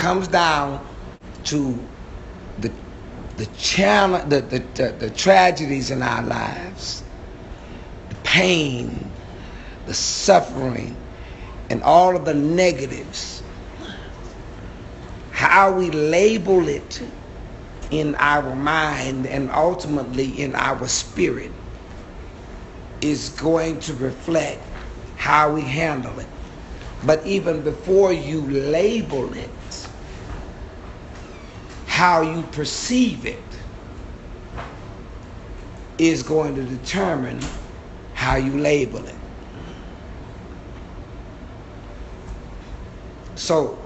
comes down to the challenge, the tragedies in our lives, the pain, the suffering, and all of the negatives, how we label it in our mind and ultimately in our spirit is going to reflect how we handle it. But even before you label it, how you perceive it is going to determine how you label it. So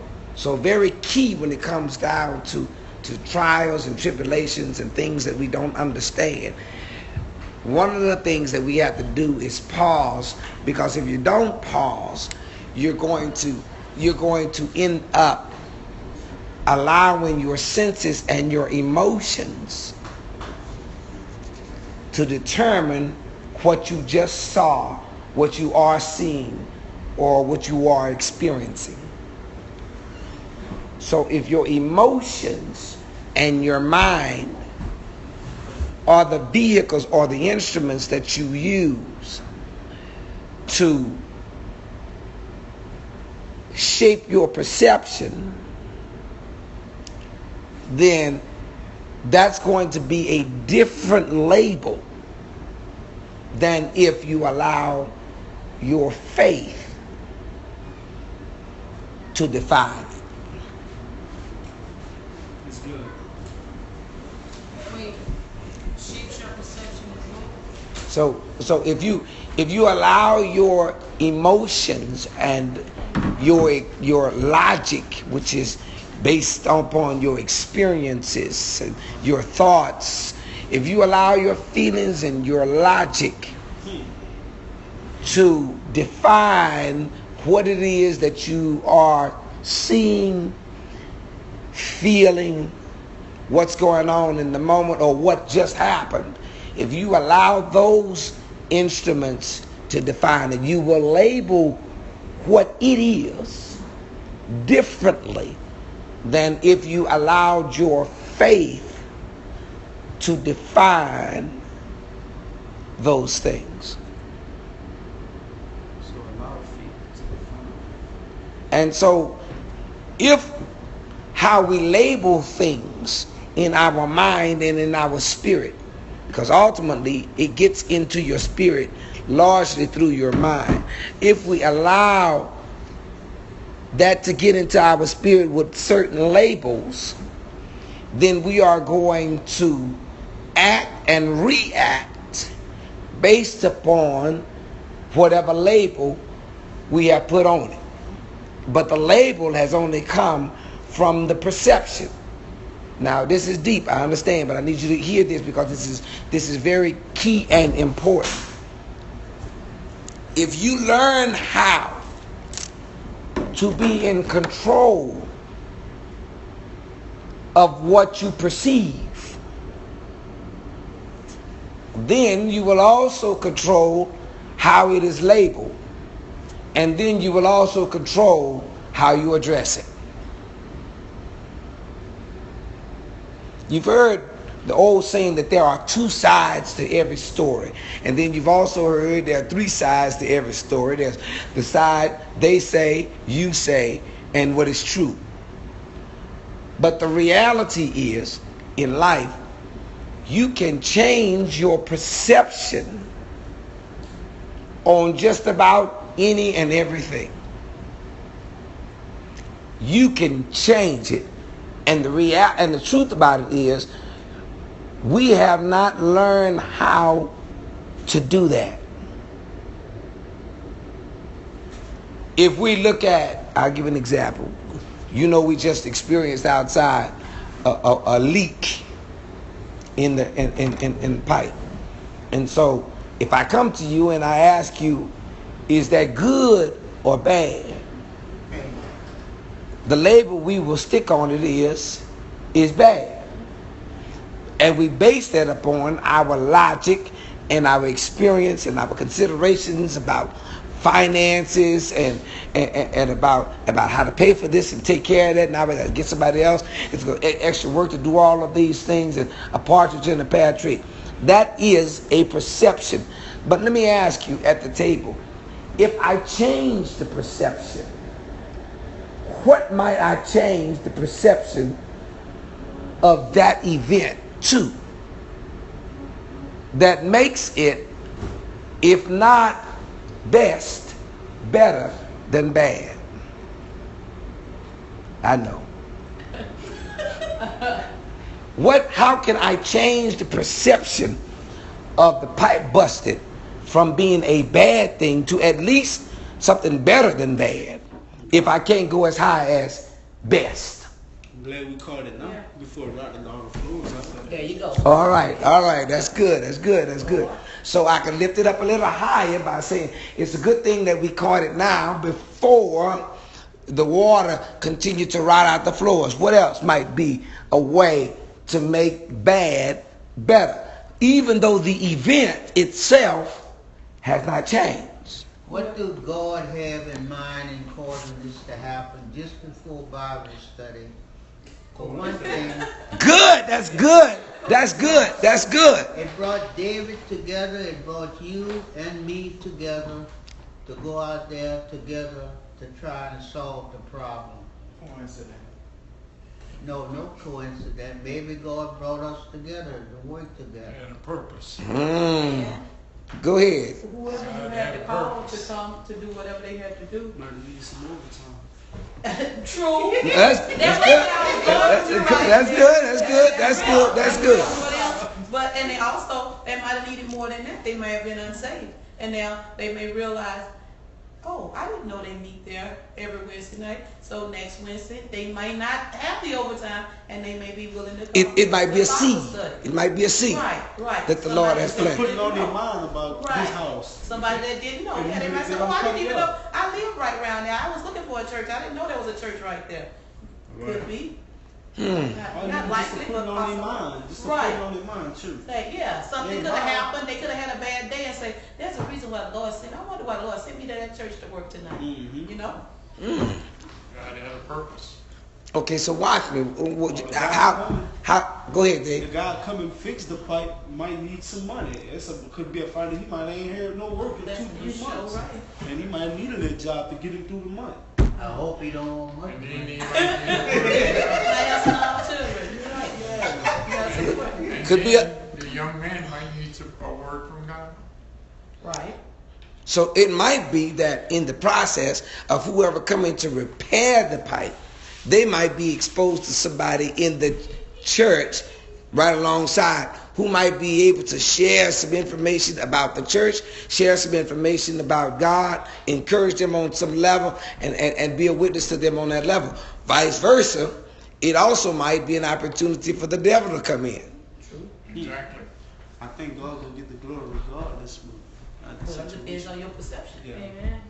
very key when it comes down to trials and tribulations and things that we don't understand. One of the things that we have to do is pause, because if you don't pause, you're going to end up allowing your senses and your emotions to determine what you just saw, what you are seeing, or what you are experiencing. So if your emotions and your mind are the vehicles or the instruments that you use to shape your perception, then that's going to be a different label than if you allow your faith to define it. It's good. Wait, shapes your perception as well. So if you allow your emotions and your logic, which is based upon your experiences and your thoughts, if you allow your feelings and your logic to define what it is that you are seeing, feeling, what's going on in the moment, or what just happened, if you allow those instruments to define it, you will label what it is differently than if you allowed your faith to define those things. So allow faith to define. And so if how we label things in our mind and in our spirit, because ultimately it gets into your spirit largely through your mind, if we allow that to get into our spirit with certain labels, then we are going to act and react based upon whatever label we have put on it. But the label has only come from the perception. Now, this is deep, I understand, but I need you to hear this, because this is very key and important. If you learn how to be in control of what you perceive, then you will also control how it is labeled, and then you will also control how you address it. You've heard the old saying that there are two sides to every story. And then you've also heard there are three sides to every story. There's the side they say, you say, and what is true. But the reality is, in life, you can change your perception on just about any and everything. You can change it. And the truth about it is, we have not learned how to do that. If we look at, I'll give an example. You know, we just experienced outside a leak in the pipe. And so if I come to you and I ask you, is that good or bad? The label we will stick on it is bad. And we base that upon our logic and our experience and our considerations about finances and about how to pay for this and take care of that. Now we got to get somebody else. It's extra work to do all of these things, and a partridge in a pear tree. That is a perception. But let me ask you at the table, if I change the perception, what might I change the perception of that event to that makes it, if not best, better than bad? I know. How can I change the perception of the pipe busted from being a bad thing to at least something better than bad, if I can't go as high as best? I'm glad we called it now before rotting all the floors. There you go. All right. That's good. So I can lift it up a little higher by saying it's a good thing that we caught it now before the water continued to rot out the floors. What else might be a way to make bad better, even though the event itself has not changed? What do God have in mind in causing this to happen just before Bible study? For one thing, Good. That's good. it brought David together, it brought you and me together to go out there together to try and solve the problem. Coincidence. No coincidence. Maybe God brought us together to work together. And a purpose. Go ahead. Whoever you had to call to come to do whatever they had to do. Might need some overtime. True. That's good. But and they might have needed more than that. They may have been unsaved, and now they may realize, oh, I didn't know they meet there every Wednesday night. So next Wednesday they might not have the overtime, and they may be willing to come. It might be a to Bible seed. study. It might be a seed Right. that the Lord has Somebody planted. Putting on their mind about his house. Somebody that didn't know. And Yeah, they they might say, don't oh, I come didn't even here. know. I lived right around there. I was looking for a church. I didn't know there was a church right there. Could be. All you Not need likely, is to put but it on their possible. mind. Just to Right. put it on their mind, too. Say, yeah, something Yeah, could have wow. happened. They could have had a bad day and say, there's a reason why the Lord sent. I wonder why the Lord sent me to that church to work tonight. Mhm. You know? God had a purpose. Okay, so watch me. How? Go ahead, The Dave. guy come and fix the pipe might need some money. Could be a fighter. He might ain't had no work in That's 2-3 so months. right. And he might need a job to get him through the month. I hope he don't want money. And then he Might have some other children. You're right. That's important. Could be a. The young man might need a word from God. Right. So it might be that in the process of whoever coming to repair the pipe, they might be exposed to somebody in the church right alongside who might be able to share some information about the church, share some information about God, encourage them on some level, and be a witness to them on that level. Vice versa, it also might be an opportunity for the devil to come in. Exactly. I think God will get the glory regardless of the Well, it depends situation. on your perception. Yeah. Amen.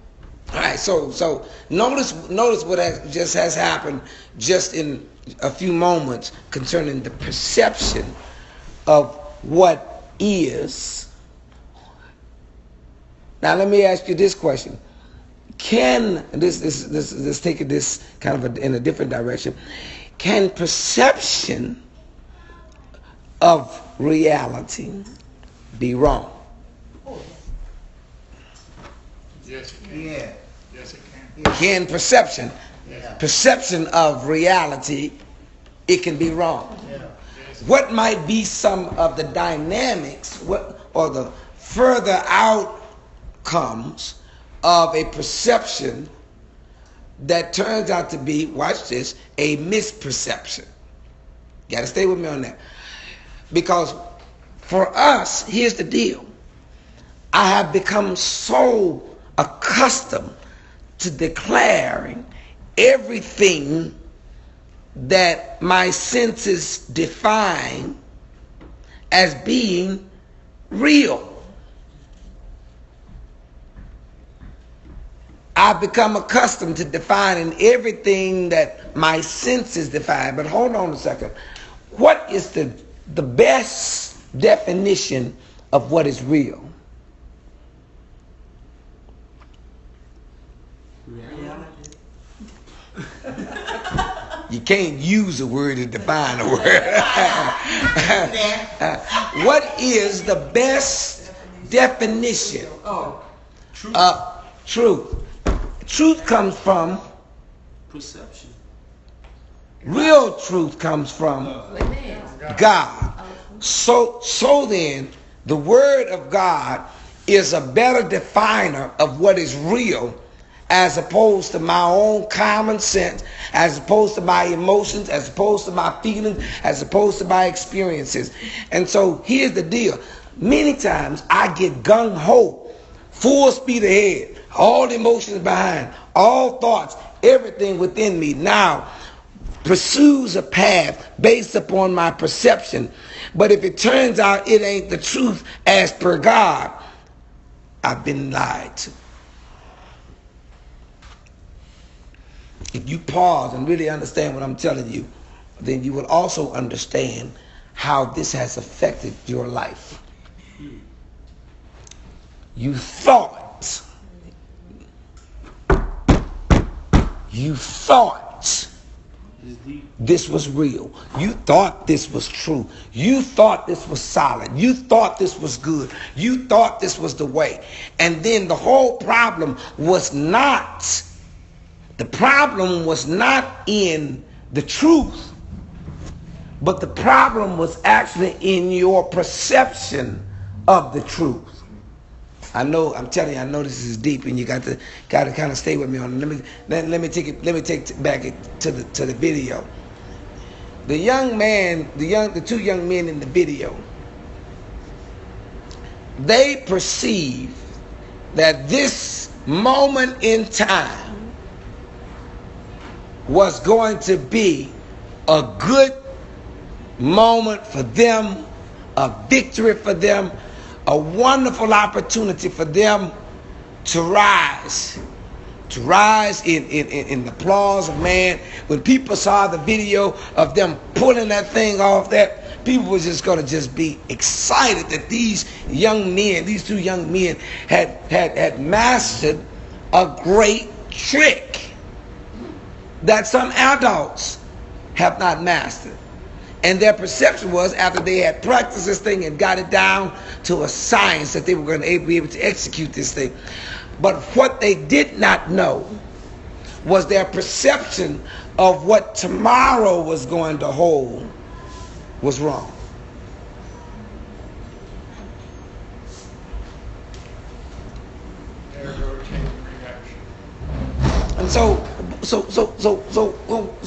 All right, so notice what just has happened just in a few moments concerning the perception of what is. Now let me ask you this question: Can this take this kind of in a different direction? Can perception of reality be wrong? Yes, it can. Yeah. Yes, it can. Can Yeah. perception of reality, it can be wrong? Yeah. What might be some of the dynamics or the further outcomes of a perception that turns out to be, watch this, a misperception? You got to stay with me on that. Because for us, here's the deal. I have become so accustomed to declaring everything that my senses define as being real. I've become accustomed to defining everything that my senses define. But hold on a second. What is the best definition of what is real? You can't use a word to define a word. What is the best definition of truth? Truth comes from Perception. real truth comes from God. So then, the Word of God is a better definer of what is real, as opposed to my own common sense, as opposed to my emotions, as opposed to my feelings, as opposed to my experiences. And so here's the deal. Many times I get gung-ho, full speed ahead, all emotions behind, all thoughts, everything within me now pursues a path based upon my perception. But if it turns out it ain't the truth as per God, I've been lied to. If you pause and really understand what I'm telling you, then you will also understand how this has affected your life. You thought this was real. You thought this was true. You thought this was solid. You thought this was good. You thought this was the way. And then the whole problem was not in the truth, but the problem was actually in your perception of the truth. I'm telling you, I know this is deep, and you got to kind of stay with me on it. Let me take it back to the video. The two young men in the video, they perceive that this moment in time was going to be a good moment for them, a victory for them, a wonderful opportunity for them to rise in the applause of man. When people saw the video of them pulling that thing off, that people were just going to just be excited that these two young men had mastered a great trick that some adults have not mastered. And their perception was, after they had practiced this thing and got it down to a science, that they were going to be able to execute this thing. But what they did not know was their perception of what tomorrow was going to hold was wrong. There goes chain reaction. And so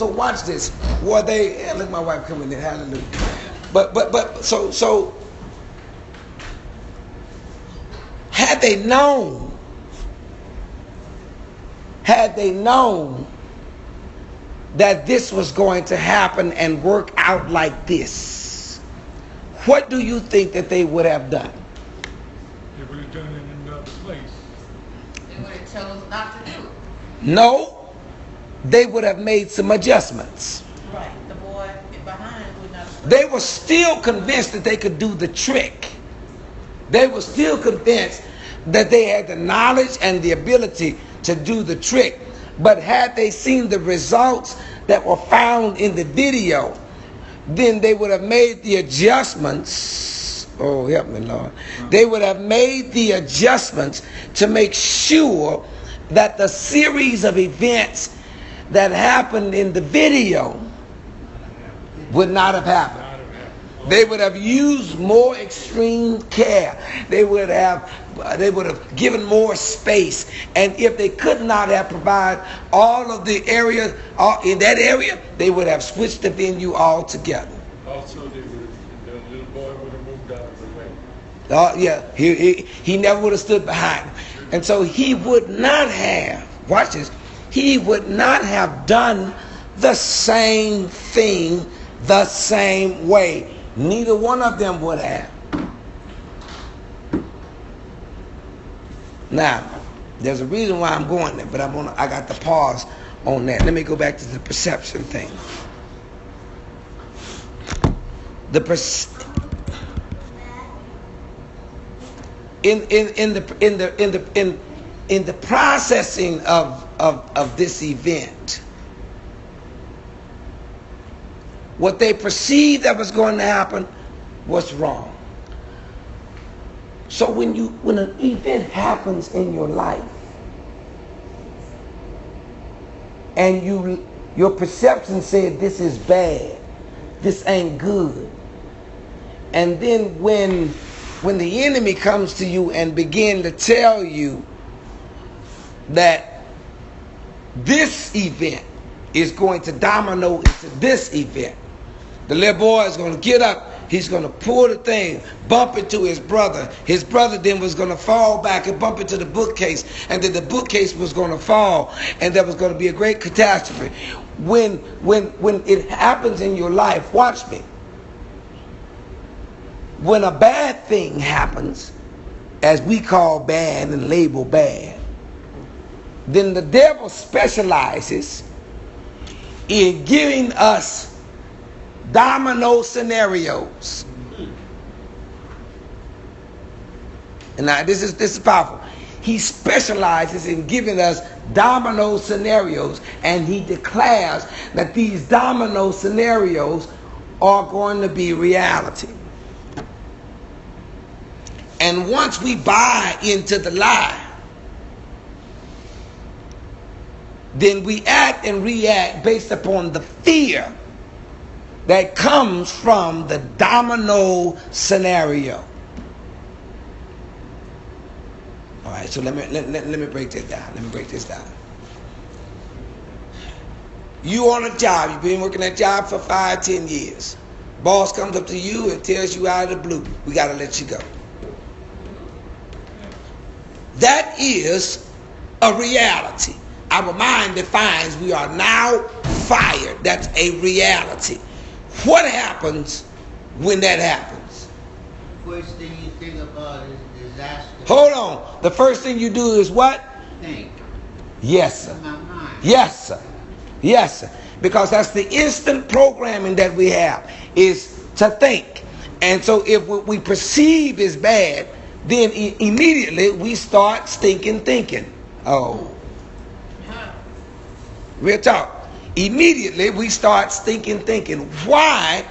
watch this. Look at my wife coming in, hallelujah. But so had they known that this was going to happen and work out like this, what do you think that they would have done? They would have done it in another place. They would have chosen not to do it. No, they would have made some adjustments. Right. The boy behind would not have. They were still convinced that they could do the trick. They were still convinced that they had the knowledge and the ability to do the trick. But had they seen the results that were found in the video, then they would have made the adjustments. Oh, help me, Lord. They would have made the adjustments to make sure that the series of events that happened in the video would not have happened. They would have used more extreme care. They would have given more space. And if they could not have provided all of the area in that area, they would have switched the venue altogether. Also, the little boy would have moved out of the way. Yeah, he never would have stood behind him. And so he would not have, watch this, he would not have done the same thing the same way. Neither one of them would have. Now, there's a reason why I'm going there, but I got to pause on that. Let me go back to the perception thing. in the processing of this event, what they perceived that was going to happen was wrong. So when an event happens in your life, and your perception said this is bad, this ain't good, and then when the enemy comes to you and begin to tell you that this event is going to domino into this event, the little boy is going to get up, he's going to pull the thing, bump into his brother. His brother then was going to fall back and bump into the bookcase, and then the bookcase was going to fall, and there was going to be a great catastrophe. When it happens in your life, watch me. When a bad thing happens, as we call bad and label bad, then the devil specializes in giving us domino scenarios. And now this is powerful. He specializes in giving us domino scenarios, and he declares that these domino scenarios are going to be reality. And once we buy into the lie, then we act and react based upon the fear that comes from the domino scenario. All right, so let me break this down. You on a job, you've been working that job for 5-10 years. Boss comes up to you and tells you out of the blue, we got to let you go. That is a reality. Our mind defines we are now fired. That's a reality. What happens when that happens? First thing you think about is disaster. Hold on. The first thing you do is what? Think. Yes, sir. In my mind. Yes, sir. Yes, sir. Because that's the instant programming that we have, is to think. And so if what we perceive is bad, then immediately we start stinking thinking. Oh. Real talk. Immediately we start stinking thinking. Why,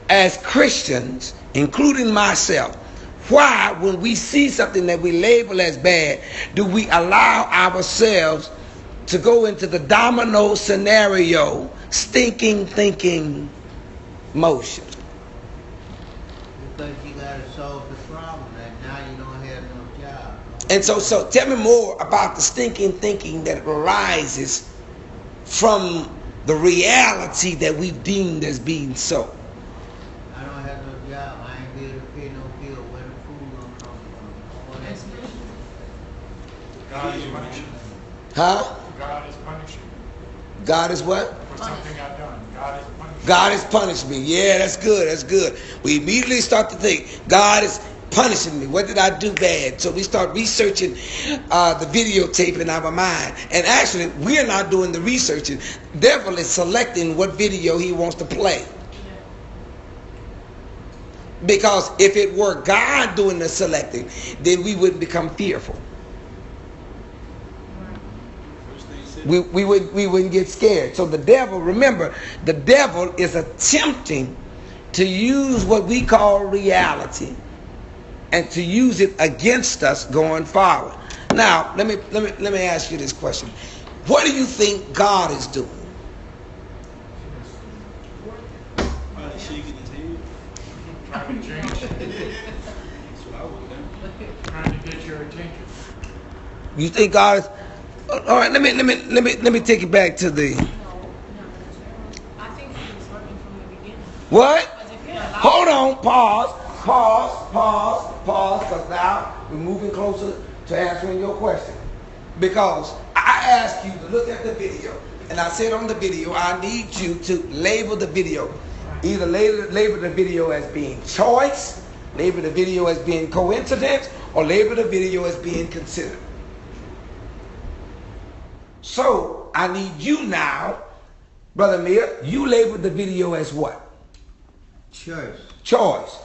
as Christians, including myself, why, when we see something that we label as bad, do we allow ourselves to go into the domino scenario, stinking thinking motion? Because you got to solve the problem, and now you don't have no job. And so tell me more about the stinking thinking that arises from the reality that we've deemed as being so. I don't have no job. I ain't be able to pay no bill. Where the food gonna come from? All that stuff. God is punishing. Huh? God is punishing. God is what? For something I've done. God is punishing. God has punished me. Yeah, that's good. That's good. We immediately start to think, God is punishing me. What did I do bad? So we start researching the videotape in our mind. And actually, we are not doing the researching. The devil is selecting what video he wants to play. Because if it were God doing the selecting, then we wouldn't become fearful. We wouldn't get scared. So the devil, remember, the devil is attempting to use what we call reality and to use it against us going forward. Now, let me ask you this question. What do you think God is doing? Probably shaking his head. Trying to change. That's what I would think. Trying to get your attention. You think God is... All right, let me take it back to the... I think he was working from the beginning. What? Because if you allow Hold on, pause, because now we're moving closer to answering your question. Because I asked you to look at the video, and I said on the video, I need you to label the video. Either label the video as being choice, label the video as being coincidence, or label the video as being considered. So I need you now, Brother Mir, you label the video as what? Choice. Choice.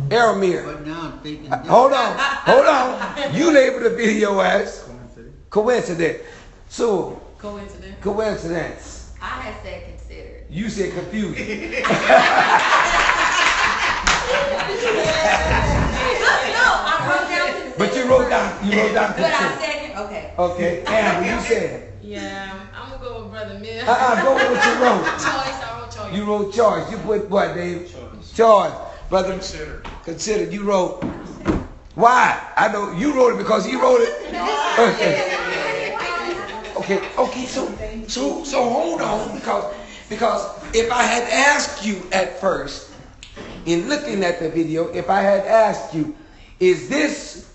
Aramir. But now I'm thinking. Hold on. You labeled the video as coincidence. So, coincidence. I had said considered. You said confusion. No, I wrote down considered. But you wrote down But I considered. said, okay. Okay, Amber, you said. Yeah, I'm gonna go with Brother Mill. Go with what you wrote. Choice, I wrote choice. You wrote choice. You put what, Dave? Choice. Brother, consider. You wrote. Why? I know you wrote it because he wrote it. Okay. So hold on, because if I had asked you at first, in looking at the video, if I had asked you, is this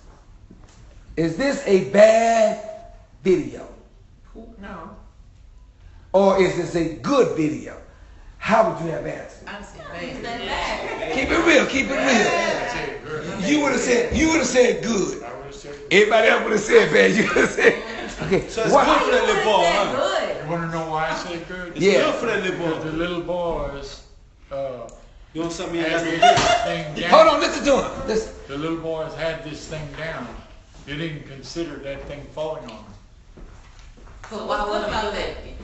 a bad video? No. Or is this a good video? How would you have answered? I said bad. Keep it real. You would have said good. I would have said Everybody else would have said bad. You would have said okay. So it's good for that little boy, huh? Good. You want to know why I say good? It's Yeah. good for that little Because boy. the little boys You want something had else? this thing down. Hold on, listen to him. Listen. The little boys had this thing down. They didn't consider that thing falling on them. So why would I do that? It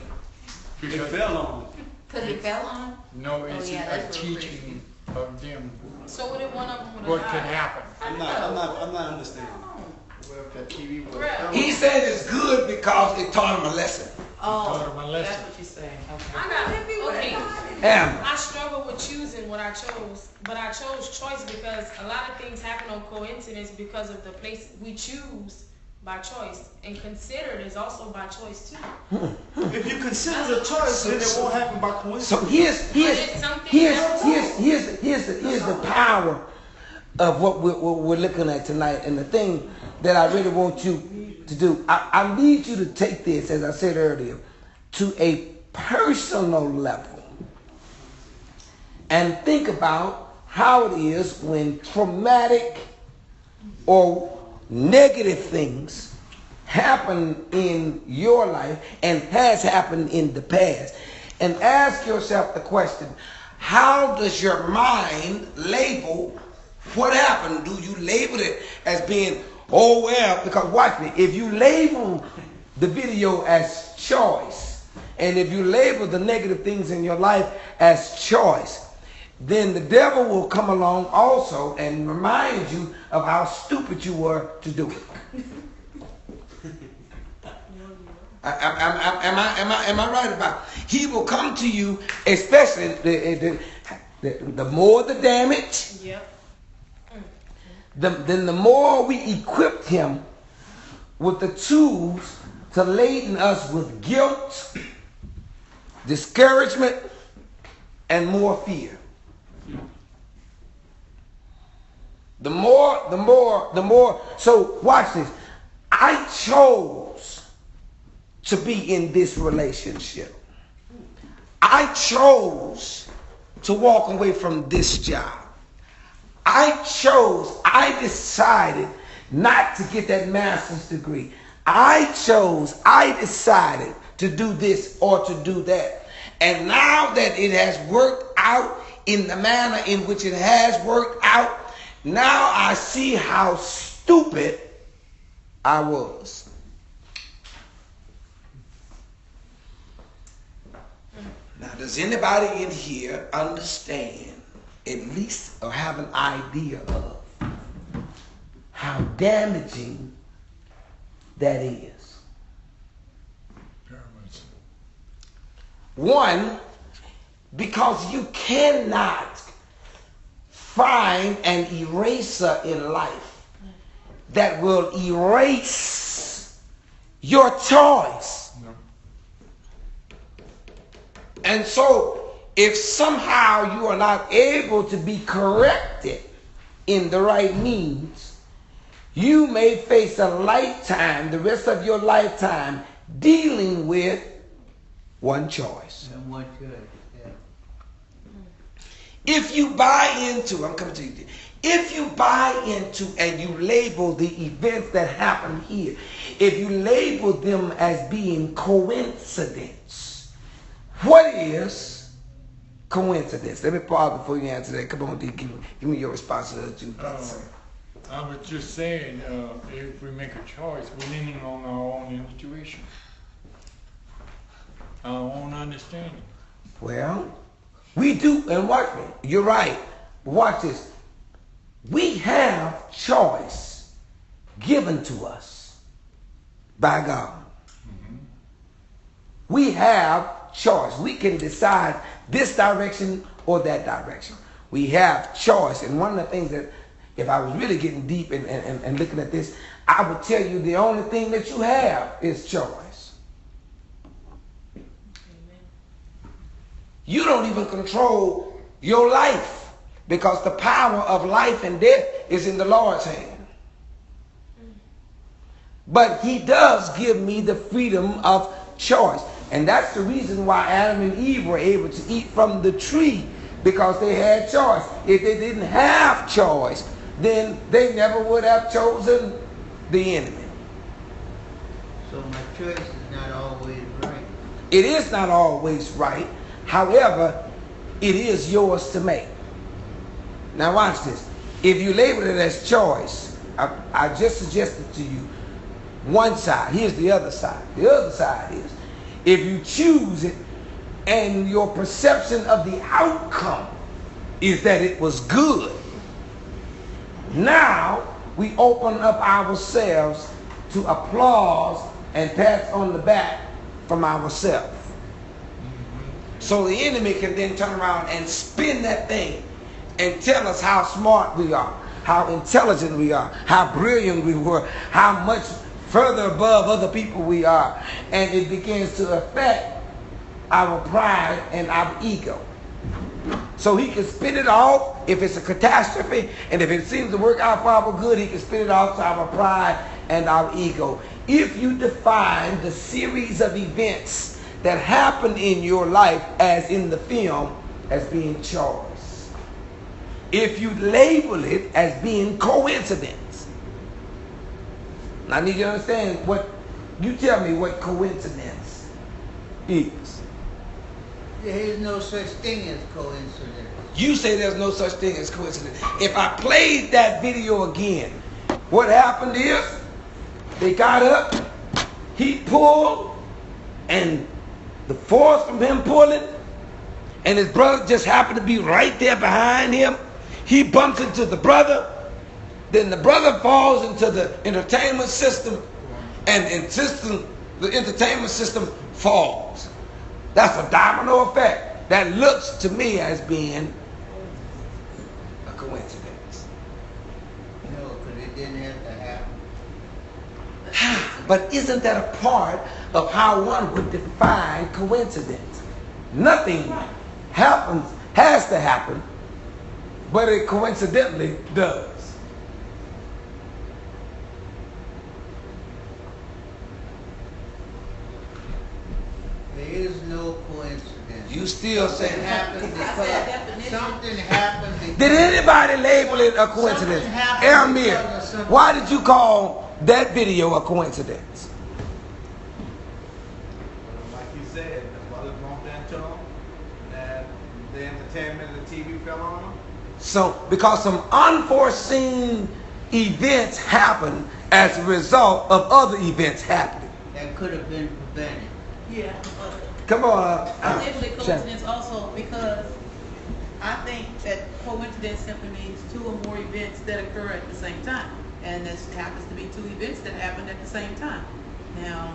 Because fell on him. Because it fell on? no, it's yeah, a that's real teaching of them So what if one of them would what have could died? happen. I'm not understanding. Well, if that TV was Bruh. He said it's good because it taught him a lesson. taught them a lesson. That's what you're saying. I got it. Okay. Amber. I struggle with choosing what I chose, but I chose choice because a lot of things happen on coincidence because of the place we choose by choice, and considered is also by choice too. If you consider the choice, then it won't happen by coincidence. So here's the power of what we're looking at tonight, and the thing that I really want you to do. I need you to take this, as I said earlier, to a personal level, and think about how it is when traumatic or negative things happen in your life and has happened in the past, and ask yourself the question, how does your mind label what happened? Do you label it as being, oh well, because watch me, if you label the video as choice, and if you label the negative things in your life as choice, then the devil will come along also and remind you of how stupid you were to do it. Am I right about it? He will come to you, especially the more the damage, Yep. then the more we equip him with the tools to laden us with guilt, discouragement, and more fear. The more. So watch this. I chose to be in this relationship. I chose to walk away from this job. I decided not to get that master's degree. I decided to do this or to do that. And now that it has worked out in the manner in which it has worked out, now I see how stupid I was. Now, does anybody in here understand, at least, or have an idea of how damaging that is? Very much so. One, because you cannot find an eraser in life that will erase your choice. No. And so, if somehow you are not able to be corrected in the right means, you may face a lifetime, the rest of your lifetime, dealing with one choice. And one choice, yeah. If you buy into, I'm coming to you, if you buy into and you label the events that happen here, if you label them as being coincidence, what is coincidence? Let me pause before you answer that. Come on, D, give me your response to that. I was just saying, if we make a choice, we're leaning on our own intuition, our own understanding. Well, we do, and watch me. You're right. Watch this. We have choice given to us by God. Mm-hmm. We have choice. We can decide this direction or that direction. We have choice. And one of the things that, if I was really getting deep and looking at this, I would tell you the only thing that you have is choice. Amen. You don't even control your life because the power of life and death is in the Lord's hand. But he does give me the freedom of choice. And that's the reason why Adam and Eve were able to eat from the tree, because they had choice. If they didn't have choice, then they never would have chosen the enemy. So my choice is not always right. It is not always right. However, it is yours to make. Now watch this. If you label it as choice, I just suggested to you one side. Here's the other side. The other side is, if you choose it and your perception of the outcome is that it was good, now we open up ourselves to applause and pats on the back from ourselves. So the enemy can then turn around and spin that thing and tell us how smart we are, how intelligent we are, how brilliant we were, how much further above other people we are. And it begins to affect our pride and our ego. So he can spin it off if it's a catastrophe, and if it seems to work out for our good, he can spin it off to our pride and our ego. If you define the series of events that happen in your life, as in the film, as being choice, if you label it as being coincidence, now I need you to understand what, you tell me what coincidence is. There is no such thing as coincidence. You say there's no such thing as coincidence. If I played that video again, what happened is they got up, he pulled, and the force from him pulling, and his brother just happened to be right there behind him. He bumps into the brother, then the brother falls into the entertainment system, and the entertainment system falls. That's a domino effect. That looks to me as being a coincidence. No, because it didn't have to happen. But isn't that a part of how one would define coincidence? Nothing has to happen, but it coincidentally does. There is no coincidence. You still Something saying happened because something happened because did anybody label it a coincidence? Something happened because Elmir, of something. why did you call that video a coincidence? Like you said, the brother bumped into him, and the entertainment and the TV fell on him. So, because some unforeseen events happen as a result of other events happening. That could have been prevented. Yeah. Come on. I label it coincidence also because I think that coincidence simply means two or more events that occur at the same time. And this happens to be two events that happened at the same time. Now,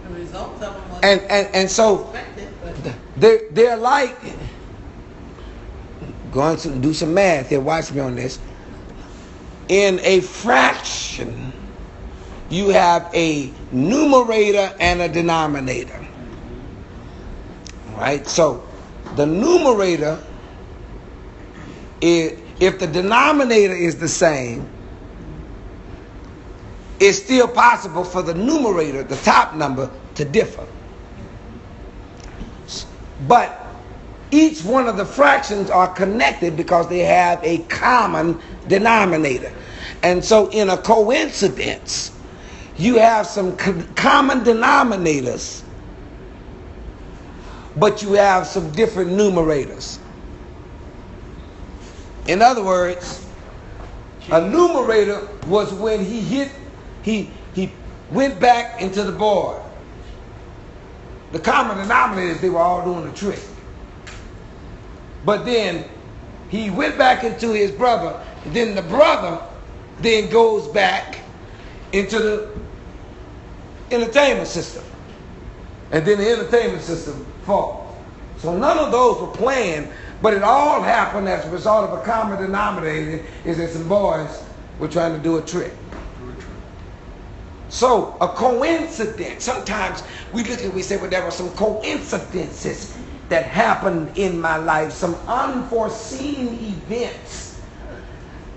the results of them was and so expected, but they're like, going to do some math here, watch me on this. In a fraction, you have a numerator and a denominator. Right? So the numerator is, if the denominator is the same, it's still possible for the numerator, the top number, to differ. But each one of the fractions are connected because they have a common denominator. And so in a coincidence, you have some common denominators, but you have some different numerators. In other words, a numerator was when he went back into the board. The common denominator is they were all doing the trick. But then he went back into his brother, and then the brother then goes back into the entertainment system. And then the entertainment system falls. So none of those were planned, but it all happened as a result of a common denominator, is that some boys were trying to do a trick. So a coincidence, sometimes we look and we say, well, there were some coincidences that happened in my life, some unforeseen events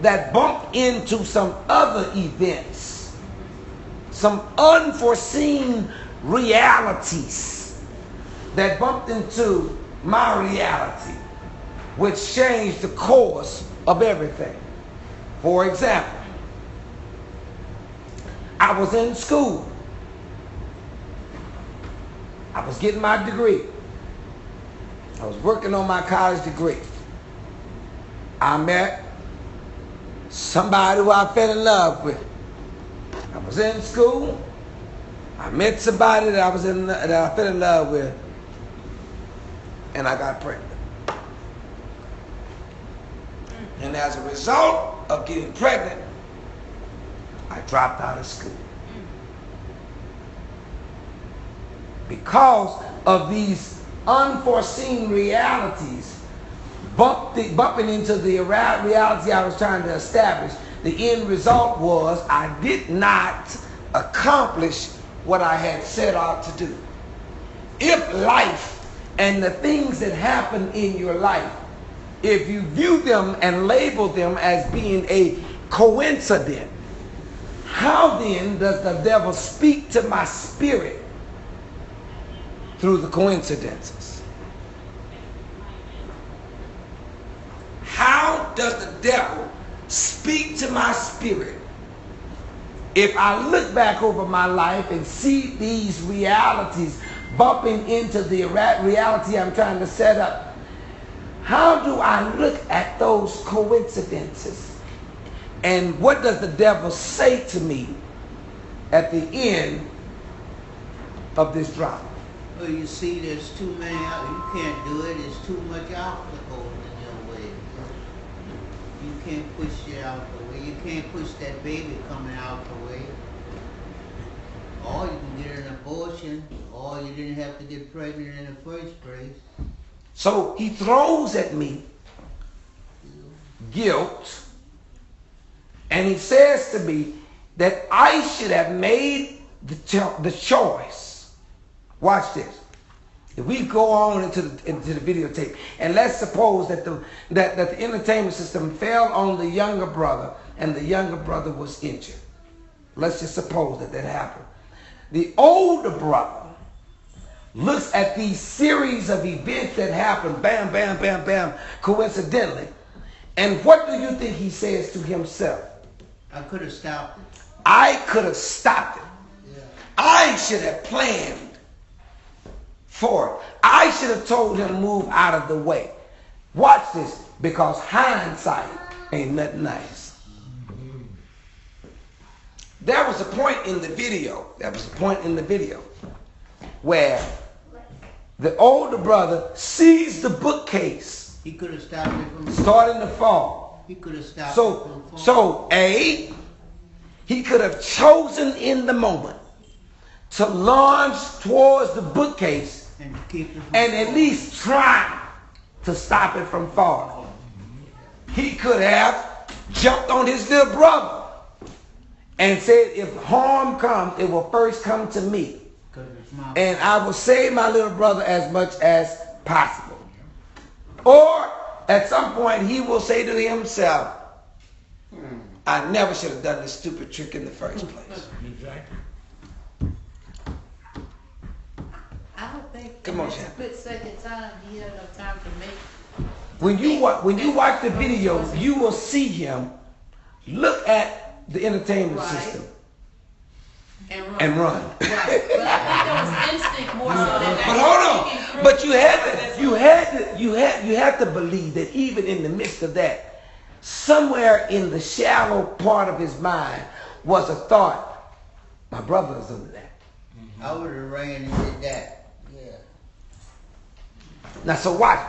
that bumped into some other events, some unforeseen realities that bumped into my reality, which changed the course of everything. For example, I was in school. I was getting my degree. I was working on my college degree. I met somebody who I fell in love with. I was in school. I met somebody that I fell in love with, and I got pregnant. And as a result of getting pregnant, I dropped out of school. Because of these unforeseen realities bumping into the reality I was trying to establish, the end result was I did not accomplish what I had set out to do. If life and the things that happen in your life, if you view them and label them as being a coincidence, how then does the devil speak to my spirit through the coincidences? How does the devil speak to my spirit if I look back over my life and see these realities bumping into the reality I'm trying to set up? How do I look at those coincidences? And what does the devil say to me at the end of this drama? Well, you see, there's too many, you can't do it, there's too much obstacles in your way. You can't push it out the way, you can't push that baby coming out the way. Or you can get an abortion, or you didn't have to get pregnant in the first place. So he throws at me guilt, and he says to me that I should have made the choice. Watch this. If we go on into the videotape, and let's suppose that the entertainment system fell on the younger brother, and the younger brother was injured. Let's just suppose that happened. The older brother looks at these series of events that happen, bam, bam, bam, bam, coincidentally, and what do you think he says to himself? I could have stopped it. I could have stopped it. Yeah. I should have planned for it. I should have told him to move out of the way. Watch this, because hindsight ain't nothing nice. There was a point in the video, where the older brother sees the bookcase. He could have stopped it from starting to fall. He could have stopped it from falling. So A, he could have chosen in the moment to launch towards the bookcase and keep it from and at least try to stop it from falling. He could have jumped on his little brother and said, if harm comes, it will first come to me. And I will save my little brother as much as possible. Or at some point he will say to himself, I never should have done this stupid trick in the first place. Exactly. I don't think Come on, in a Shannon. split second time he had enough time to make. When you watch the video, you will see him look at the entertainment Right. system And run. and run. Right. But I think there was think more so than that. But hold on. But you had to believe that even in the midst of that, somewhere in the shallow part of his mind was a thought, my brother is doing that. I would have ran and did that. Yeah. Now, so watch.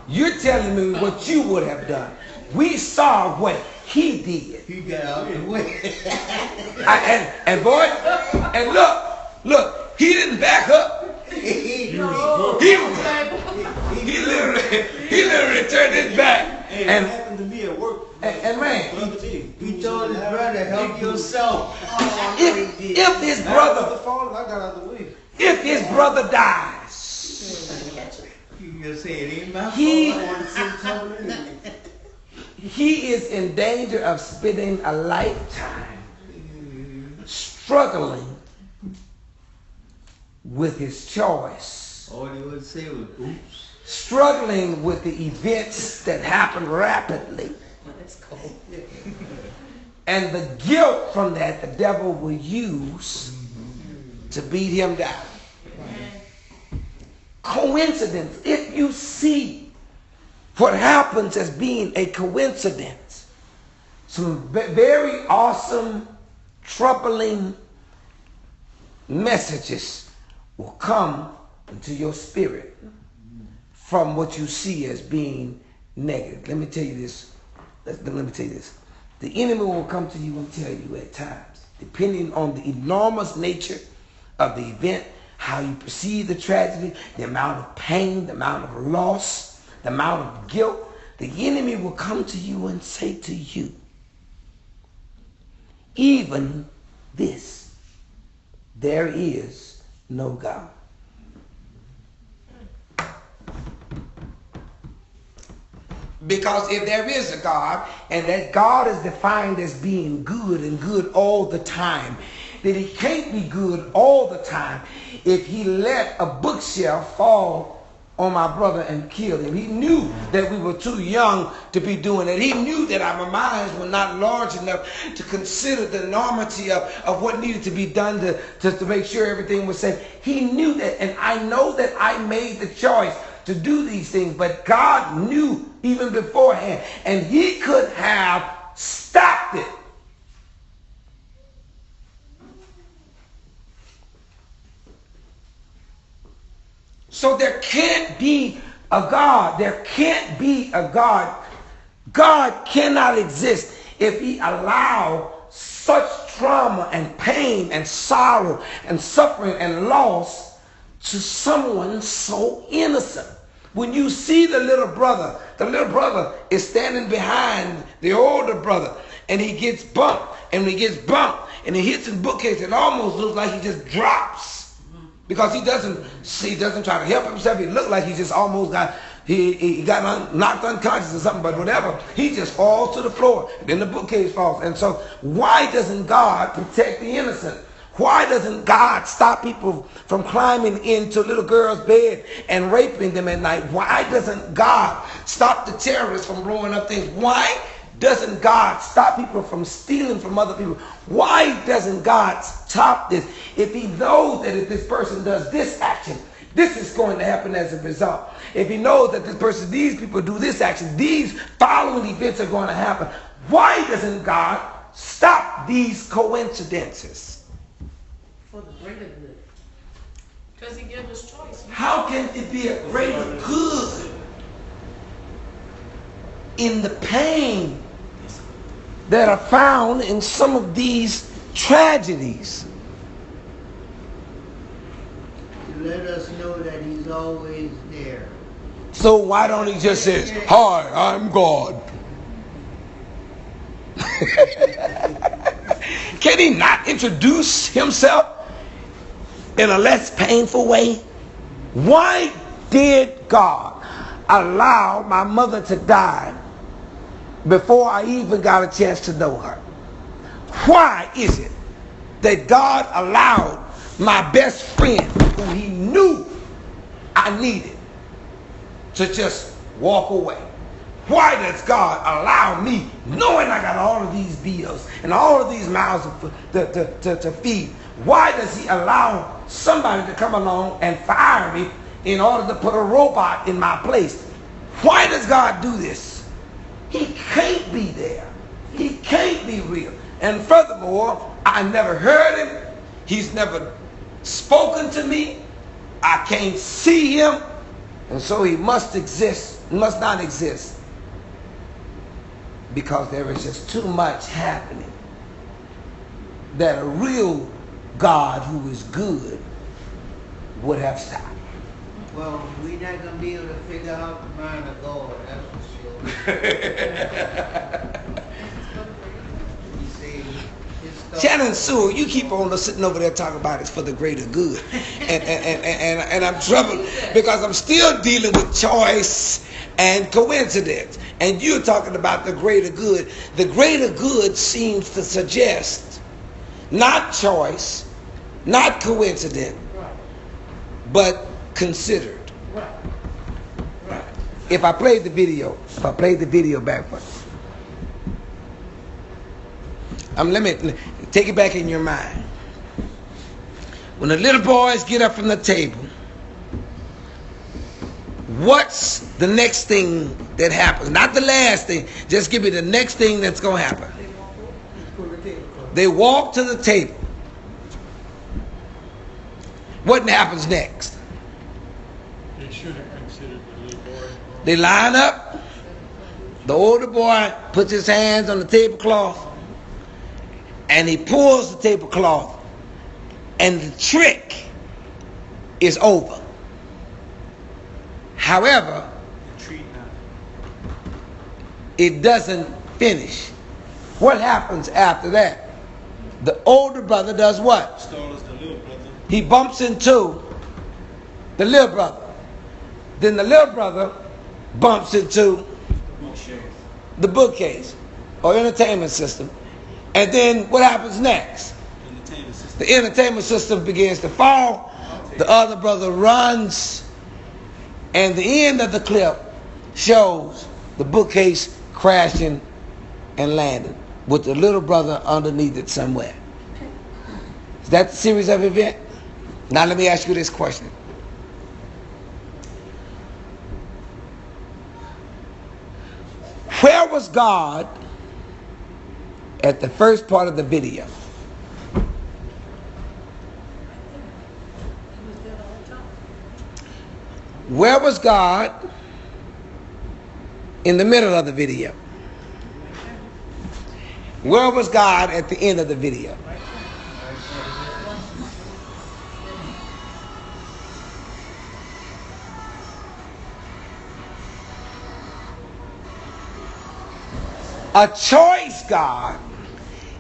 You're telling me what you would have done. We saw what he did. He got out of the way. and boy, and look, he didn't back up. He literally turned his back. Hey, And it happened to me at work. and man, He told his brother, help yourself. if his I brother got out of the way. if his brother dies, You can say it ain't my he I wanted to see him tumbling in. he is in danger of spending a lifetime struggling with his choice, All he would say was, oops. struggling with the events that happen rapidly. That's cool. And the guilt from that the devil will use to beat him down. Coincidence. If you see what happens as being a coincidence, some very awesome, troubling messages will come into your spirit from what you see as being negative. Let me tell you this. Let me tell you this. The enemy will come to you and tell you at times, depending on the enormous nature of the event, how you perceive the tragedy, the amount of pain, the amount of loss, the amount of guilt, the enemy will come to you and say to you, even this, there is no God. Because if there is a God, and that God is defined as being good and good all the time, then he can't be good all the time if he let a bookshelf fall on my brother and kill him. He knew that we were too young to be doing it. He knew that our minds were not large enough to consider the enormity of what needed to be done to make sure everything was safe. He knew that, and I know that I made the choice to do these things, but God knew even beforehand, and he could have stopped it. So there can't be a God. There can't be a God. God cannot exist if he allowed such trauma and pain and sorrow and suffering and loss to someone so innocent. When you see the little brother is standing behind the older brother, and he gets bumped, and he hits his bookcase, it almost looks like he just drops. Because he doesn't try to help himself. He looked like he just almost got knocked unconscious or something, but whatever, he just falls to the floor. And then the bookcase falls. And so why doesn't God protect the innocent? Why doesn't God stop people from climbing into little girls' bed and raping them at night? Why doesn't God stop the terrorists from blowing up things? Why doesn't God stop people from stealing from other people? Why doesn't God stop this? If he knows that if this person does this action, this is going to happen as a result. If he knows that these people do this action, these following events are going to happen, why doesn't God stop these coincidences? For the greater good. Because he gives us choice. How can it be a greater good in the pain that are found in some of these tragedies? To let us know that he's always there. So why don't he just say, "Hi, I'm God"? Can he not introduce himself in a less painful way? Why did God allow my mother to die before I even got a chance to know her? Why is it that God allowed my best friend, who he knew I needed, to just walk away? Why does God allow me, knowing I got all of these bills and all of these mouths to feed, why does he allow somebody to come along and fire me in order to put a robot in my place. Why does God do this? He can't be there. He can't be real. And furthermore, I never heard him. He's never spoken to me. I can't see him. And so he must not exist. Because there is just too much happening that a real God who is good would have stopped. Well, we're not going to be able to figure out the mind of God, that's for sure. You see, his thoughts- Shannon Sewell, you keep on sitting over there talking about it's for the greater good. And I'm troubled because I'm still dealing with choice and coincidence. And you're talking about the greater good. The greater good seems to suggest not choice, not coincidence, but considered. If I played the video back for you. Let me take it back in your mind. When the little boys get up from the table, what's the next thing that happens? Not the last thing. Just give me the next thing that's going to happen. They walk to the table. What happens next? They should have considered the little boy. They line up. The older boy puts his hands on the tablecloth and he pulls the tablecloth, and the trick is over. However, it doesn't finish. What happens after that? The older brother does what? Stars the little brother. He bumps into the little brother. Then the little brother bumps into the bookcase or entertainment system. And then what happens next? The entertainment system begins to fall. The other brother runs. And the end of the clip shows the bookcase crashing and landing with the little brother underneath it somewhere. Is that the series of events? Now let me ask you this question. Where was God at the first part of the video? Where was God in the middle of the video? Where was God at the end of the video? A choice God,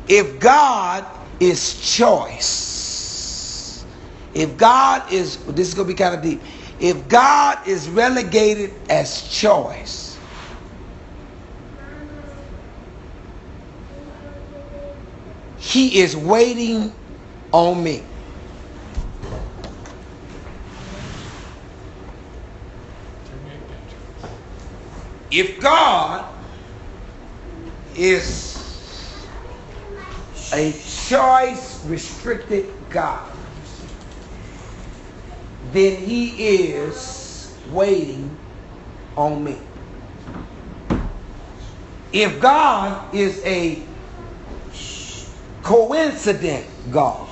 if God is choice, if God is, this is going to be kind of deep, if God is relegated as choice, He is waiting on me. If God is a choice restricted God, then He is waiting on me. If God is a coincident God,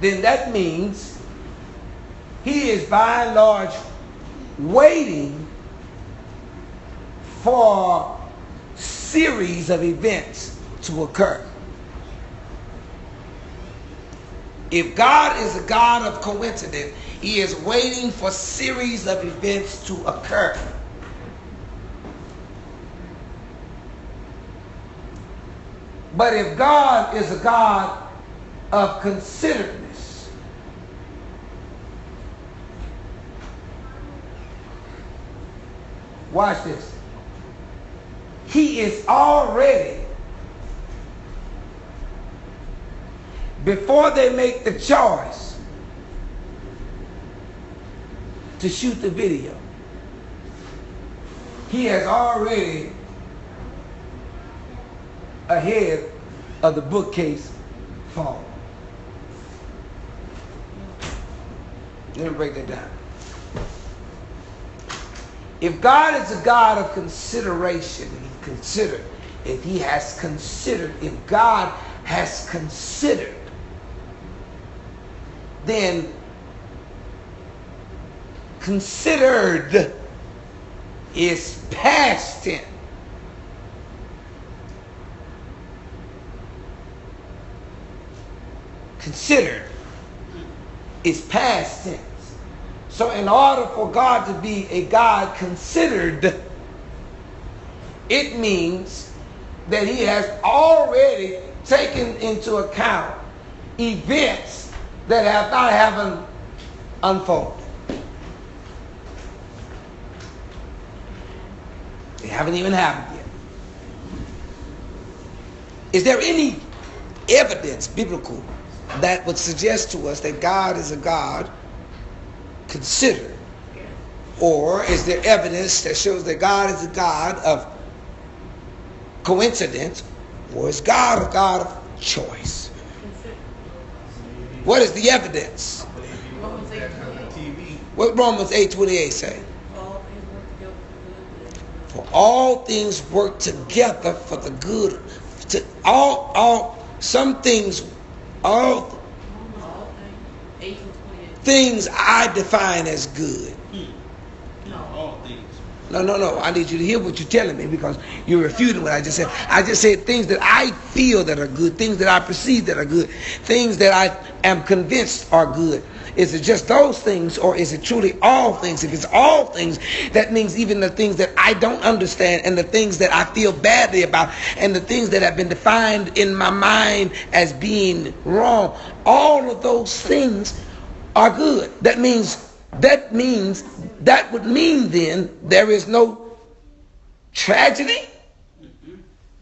then that means He is by and large waiting for series of events to occur. If God is a God of coincidence, He is waiting for series of events to occur. But if God is a God of considerateness, watch this. He is already, before they make the choice to shoot the video, He has already ahead of the bookcase fall. Let me break that down. If God is a God of consideration, if God has considered, then considered is past tense. Considered is past tense. So in order for God to be a God considered, it means that he has already taken into account events that have not happened unfolded. They haven't even happened yet. Is there any evidence, biblical, that would suggest to us that God is a God considered? Or is there evidence that shows that God is a God of coincidence? Or is God a God of choice? What is the evidence? Romans 8:28. What Romans 8:28 say? All things work together For all things work together for the good. Some things, all things. 8:28. things I define as good. No, all things. No. I need you to hear what you're telling me, because you're refuting what I just said. I just said things that I feel that are good, things that I perceive that are good, things that I am convinced are good. Is it just those things, or is it truly all things? If it's all things, that means even the things that I don't understand, and the things that I feel badly about, and the things that have been defined in my mind as being wrong, all of those things are good. That would mean then there is no tragedy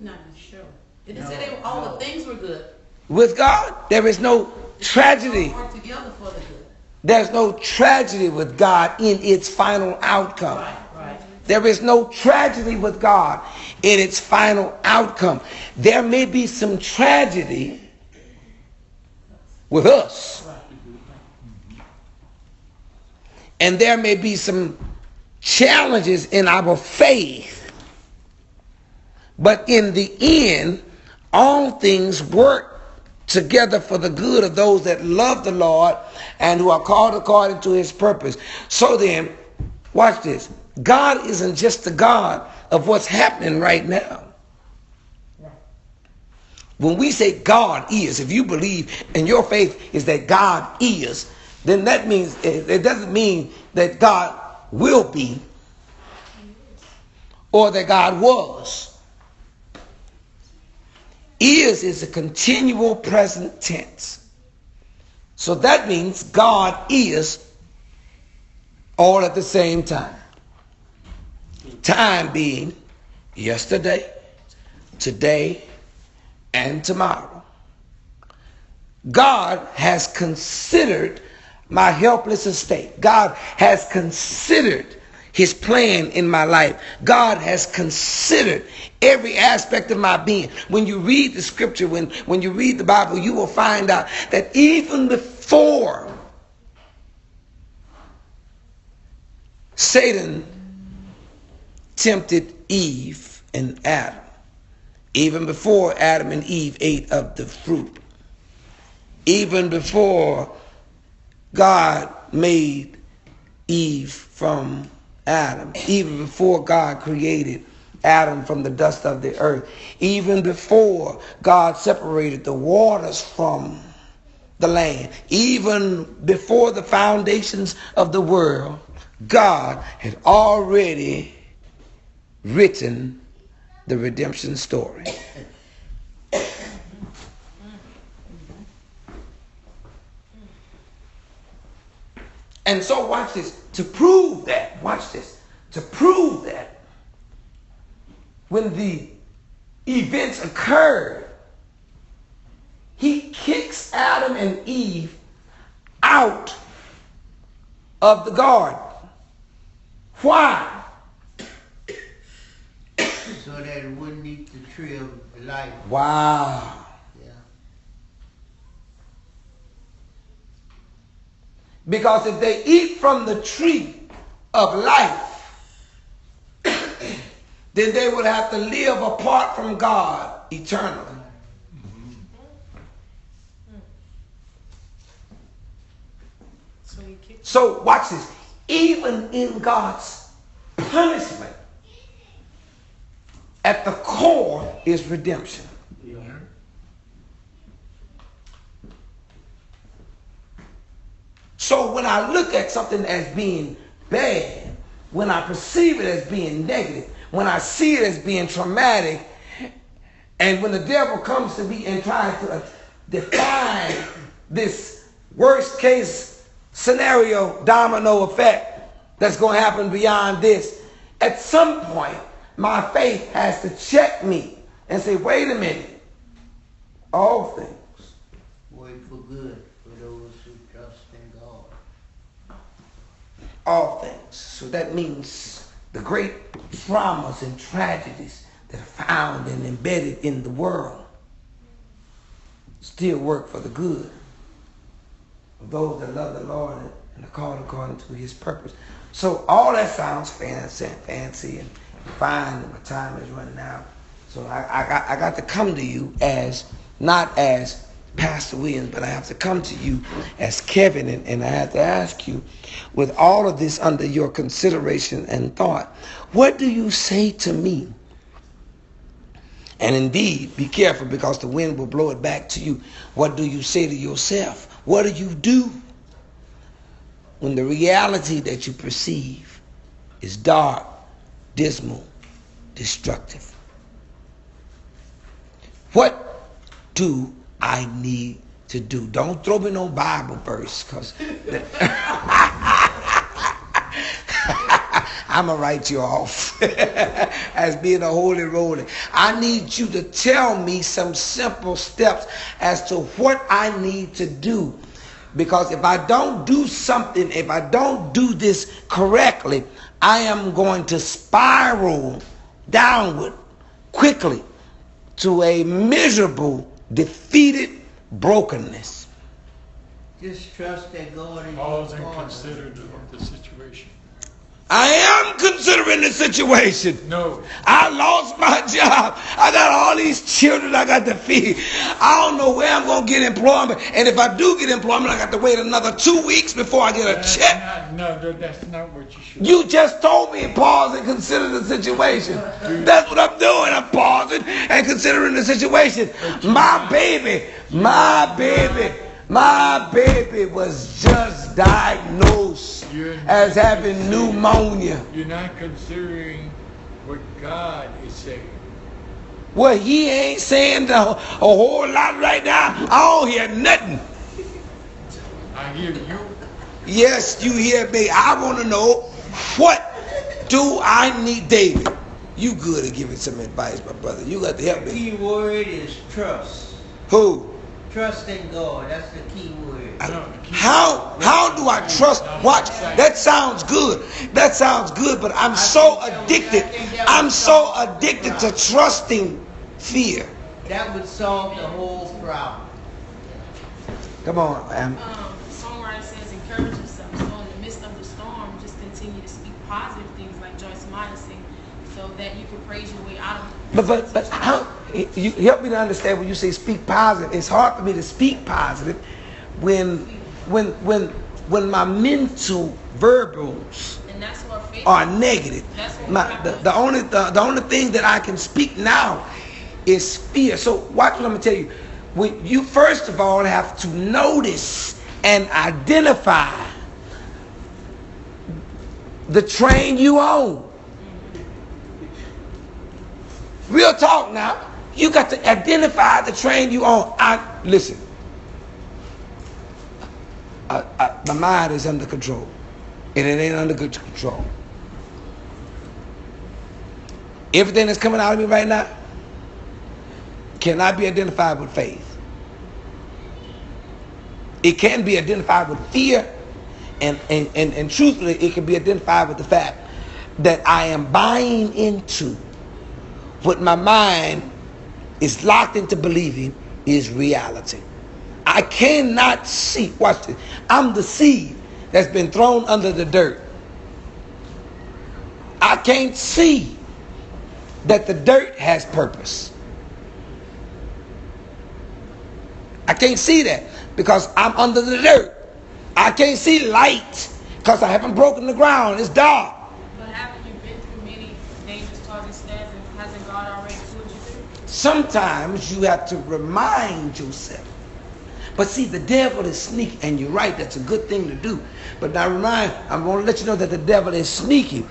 Not sure. It didn't say all the things were good. with God. There is no tragedy. All work together for the good. There's no tragedy with God in its final outcome. Right. There is no tragedy with God in its final outcome. There may be some tragedy with us. And there may be some challenges in our faith. But in the end, all things work together for the good of those that love the Lord and who are called according to his purpose. So then, watch this. God isn't just the God of what's happening right now. When we say God is, if you believe and your faith is that God is, then that means, it doesn't mean that God will be or that God was. Is a continual present tense. So that means God is all at the same time. Time being yesterday, today, and tomorrow. God has considered my helpless estate. God has considered his plan in my life. God has considered every aspect of my being. When you read the scripture, when you read the Bible, you will find out that even before Satan tempted Eve and Adam, even before Adam and Eve ate of the fruit, even before God made Eve from Adam, even before God created Adam from the dust of the earth, even before God separated the waters from the land, even before the foundations of the world, God had already written the redemption story. And so watch this, to prove that, when the events occurred, he kicks Adam and Eve out of the garden. Why? So that it wouldn't eat the tree of life. Wow. Yeah. Because if they eat from the tree of life, then they would have to live apart from God eternally. So watch this. Even in God's punishment, at the core is redemption. So when I look at something as being bad, when I perceive it as being negative, when I see it as being traumatic, and when the devil comes to me and tries to define this worst case scenario domino effect that's going to happen beyond this, at some point my faith has to check me and say, wait a minute, all things work for good for those who trust in God. all things. So that means the great traumas and tragedies that are found and embedded in the world still work for the good of those that love the Lord and are called according to his purpose. So all that sounds fancy and fine, and my time is running out. So I got to come to you as, not as Pastor Williams, but I have to come to you as Kevin, and I have to ask you, with all of this under your consideration and thought, what do you say to me? And indeed, be careful, because the wind will blow it back to you. What do you say to yourself? What do you do when the reality that you perceive is dark, dismal, destructive? What do I need to do? Don't throw me no Bible verse, because I'm going to write you off as being a holy roller. I need you to tell me some simple steps as to what I need to do. Because if I don't do something, if I don't do this correctly, I am going to spiral downward quickly to a miserable, defeated brokenness. Just trust that God is Pause your and Father. consider the situation. I am considering the situation. No. I lost my job. I got all these children I got to feed. I don't know where I'm going to get employment. And if I do get employment, I got to wait another 2 weeks before I get a check. That's not what you should. You just told me pause and consider the situation. That's what I'm doing. I'm pausing and considering the situation. My baby was just diagnosed as having pneumonia. You're not considering what God is saying. Well, he ain't saying a whole lot right now. I don't hear nothing. I hear you. Yes, you hear me. I want to know, what do I need? David, you good at giving some advice, my brother. You got to help The me. key word is trust. Who? Trust in God. That's the key word. How do I trust? Watch. That sounds good. That sounds good, but I'm so addicted. I'm so addicted to trusting fear. That would solve the whole problem. Come on, man. Songwriter says, encourage yourself. So in the midst of the storm, just continue to speak positive things, like Joyce Meyer sing, so that you can praise your way out of it. But how? You help me to understand when you say speak positive. It's hard for me to speak positive when my mental verbals And that's what faith are is. negative. That's what The only thing that I can speak now is fear. So watch what I'm gonna tell you. When you first of all have to notice and identify the train you own. Real talk now. You got to identify the train you own. Listen. My mind is under control, and it ain't under good control. Everything that's coming out of me right now cannot be identified with faith. It can be identified with fear, and truthfully, it can be identified with the fact that I am buying into what my mind is locked into believing is reality. I cannot see, watch this, I'm deceived that's been thrown under the dirt. I can't see that the dirt has purpose. I can't see that because I'm under the dirt. I can't see light because I haven't broken the ground. It's dark. But haven't you been through many dangerous target stands, and hasn't God already pulled you through? Sometimes you have to remind yourself. But see, the devil is sneaky, and you're right, that's a good thing to do. But now I'm going to let you know that the devil is sneaky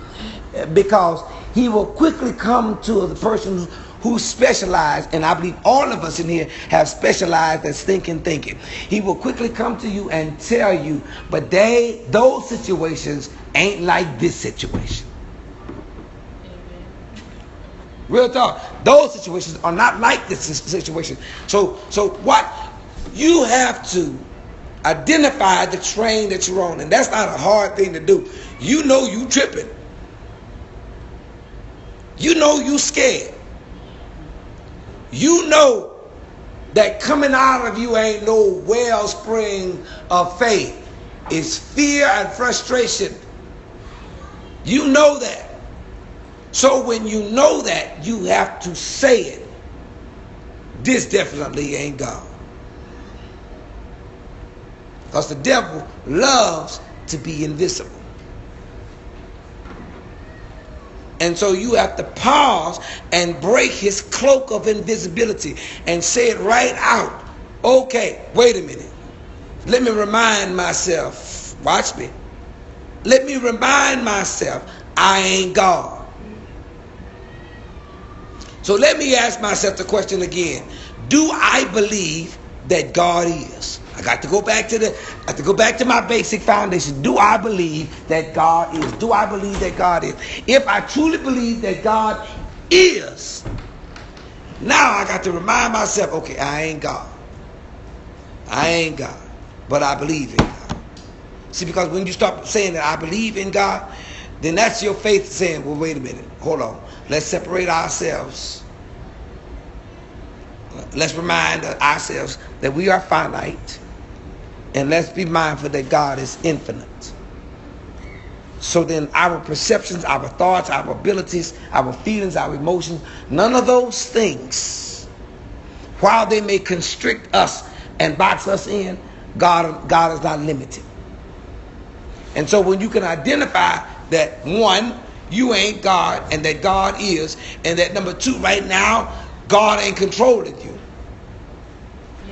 because he will quickly come to the person who specialized, and I believe all of us in here have specialized at thinking. He will quickly come to you and tell you, but those situations ain't like this situation. Real talk. Those situations are not like this situation. So what? You have to identify the train that you're on, and that's not a hard thing to do. You know you tripping. You know you scared. You know that coming out of you ain't no wellspring of faith. It's fear and frustration. You know that. So when you know that, you have to say it. This definitely ain't God. Because the devil loves to be invisible. And so you have to pause and break his cloak of invisibility and say it right out. Okay, wait a minute. Let me remind myself. Watch me. Let me remind myself I ain't God. So let me ask myself the question again. Do I believe that God is? I got to go back to my basic foundation. Do I believe that God is? Do I believe that God is? If I truly believe that God is, now I got to remind myself, okay, I ain't God. I ain't God, but I believe in God. See, because when you start saying that I believe in God, then that's your faith saying, well, wait a minute, hold on. Let's separate ourselves. Let's remind ourselves that we are finite. And let's be mindful that God is infinite. So then our perceptions, our thoughts, our abilities, our feelings, our emotions, none of those things, while they may constrict us and box us in, God is not limited. And so when you can identify that, one, you ain't God, and that God is, and that number two, right now, God ain't controlling you.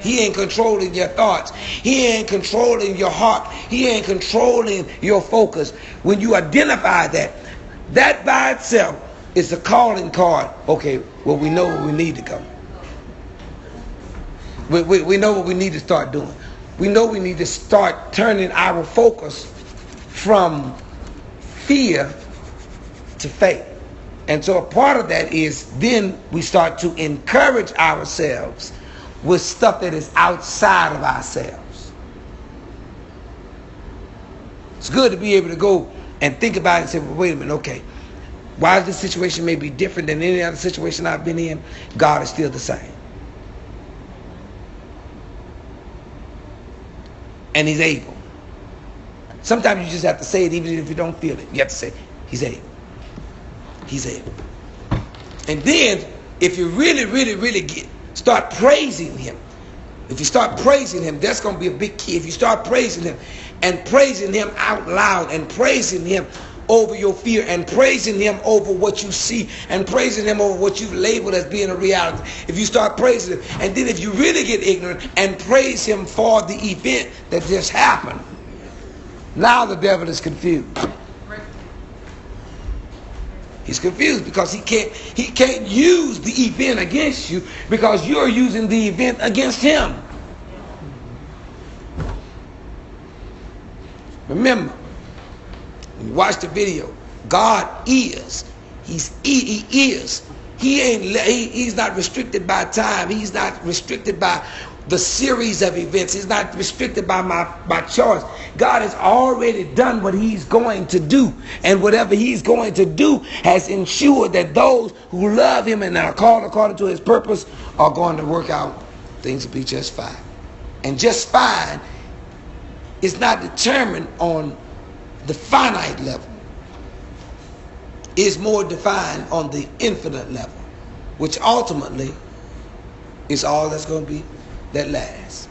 He ain't controlling your thoughts. He ain't controlling your heart. He ain't controlling your focus. When you identify that, that by itself is a calling card. Okay, well, we know where we need to go. We know what we need to start doing. We know we need to start turning our focus from fear to faith. And so a part of that is then we start to encourage ourselves with stuff that is outside of ourselves. It's good to be able to go and think about it and say, well, wait a minute, okay, while this situation may be different than any other situation I've been in, God is still the same. And he's able. Sometimes you just have to say it even if you don't feel it. You have to say, he's able. He's able. And then, if you really start praising him. If you start praising him, that's going to be a big key. If you start praising him and praising him out loud and praising him over your fear and praising him over what you see and praising him over what you've labeled as being a reality. If you start praising him, and then if you really get ignorant and praise him for the event that just happened, now the devil is confused. He's confused because he can't use the event against you because you're using the event against him. Remember, when you watch the video, God is. He is. He's not restricted by time. He's not restricted by the series of events. He's not restricted by my choice. God has already done what he's going to do. And whatever he's going to do has ensured that those who love him and are called according to his purpose are going to work out. Things will be just fine. And just fine is not determined on the finite level. It's more defined on the infinite level, which ultimately is all that's going to be that lasts.